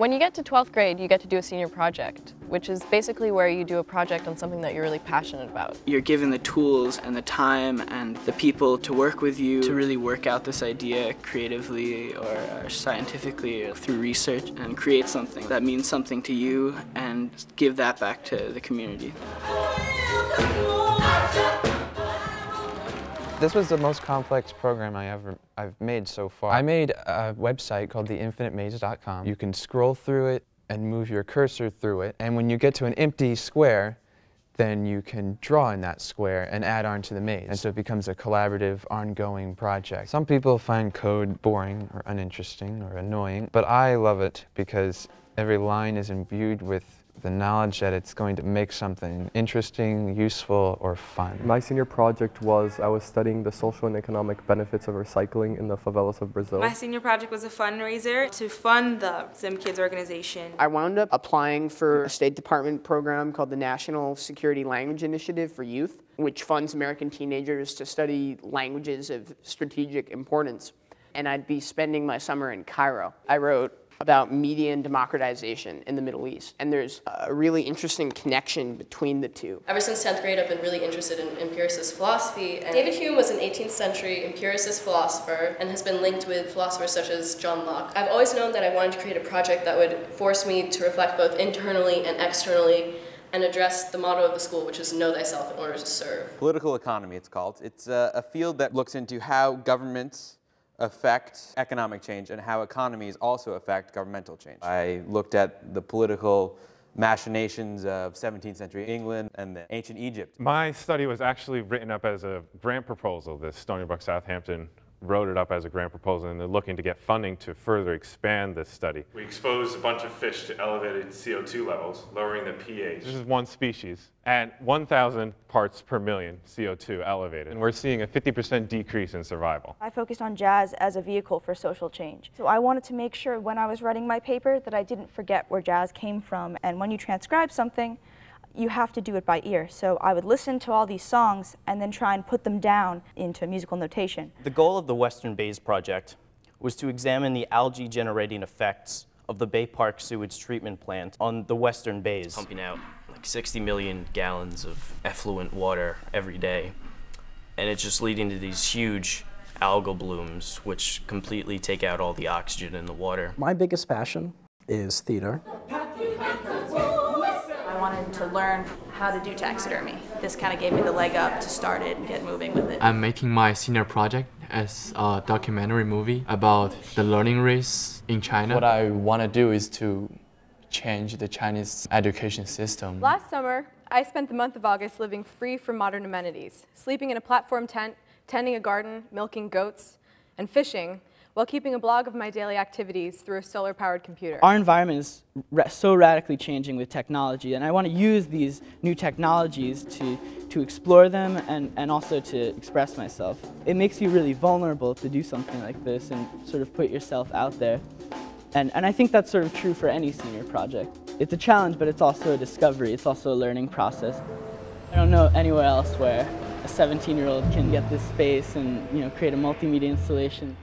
When you get to 12th grade, you get to do a senior project, which is basically where you do a project on something that you're really passionate about. You're given the tools and the time and the people to work with you to really work out this idea creatively or scientifically or through research and create something that means something to you and give that back to the community. This was the most complex program I've made so far. I made a website called theinfinitemaze.com. You can scroll through it and move your cursor through it, and when you get to an empty square, then you can draw in that square and add on to the maze. And so it becomes a collaborative, ongoing project. Some people find code boring or uninteresting or annoying, but I love it because every line is imbued with the knowledge that it's going to make something interesting, useful, or fun. My senior project was I was studying the social and economic benefits of recycling in the favelas of Brazil. My senior project was a fundraiser to fund the Sim Kids organization. I wound up applying for a State Department program called the National Security Language Initiative for Youth, which funds American teenagers to study languages of strategic importance. And I'd be spending my summer in Cairo. I wrote about media and democratization in the Middle East. And there's a really interesting connection between the two. Ever since 10th grade, I've been really interested in empiricist philosophy. And David Hume was an 18th century empiricist philosopher and has been linked with philosophers such as John Locke. I've always known that I wanted to create a project that would force me to reflect both internally and externally and address the motto of the school, which is know thyself in order to serve. Political economy, it's called. It's a field that looks into how governments affect economic change and how economies also affect governmental change. I looked at the political machinations of 17th century England and then ancient Egypt. My study was actually written up as a grant proposal. The Stony Brook Southampton wrote it up as a grant proposal, and they're looking to get funding to further expand this study. We exposed a bunch of fish to elevated CO2 levels, lowering the pH. This is one species, and 1,000 parts per million CO2 elevated. And we're seeing a 50% decrease in survival. I focused on jazz as a vehicle for social change. So I wanted to make sure when I was writing my paper that I didn't forget where jazz came from. And when you transcribe something, you have to do it by ear. So I would listen to all these songs and then try and put them down into musical notation. The goal of the Western Bays Project was to examine the algae generating effects of the Bay Park sewage treatment plant on the Western Bays, pumping out like 60 million gallons of effluent water every day. And it's just leading to these huge algal blooms which completely take out all the oxygen in the water. My biggest passion is theater. I wanted to learn how to do taxidermy. This kind of gave me the leg up to start it and get moving with it. I'm making my senior project as a documentary movie about the learning race in China. What I want to do is to change the Chinese education system. Last summer, I spent the month of August living free from modern amenities, sleeping in a platform tent, tending a garden, milking goats, and fishing, while keeping a blog of my daily activities through a solar-powered computer. Our environment is so radically changing with technology, and I want to use these new technologies to explore them and also to express myself. It makes you really vulnerable to do something like this and sort of put yourself out there. And I think that's sort of true for any senior project. It's a challenge, but it's also a discovery. It's also a learning process. I don't know anywhere else where a 17-year-old can get this space and create a multimedia installation.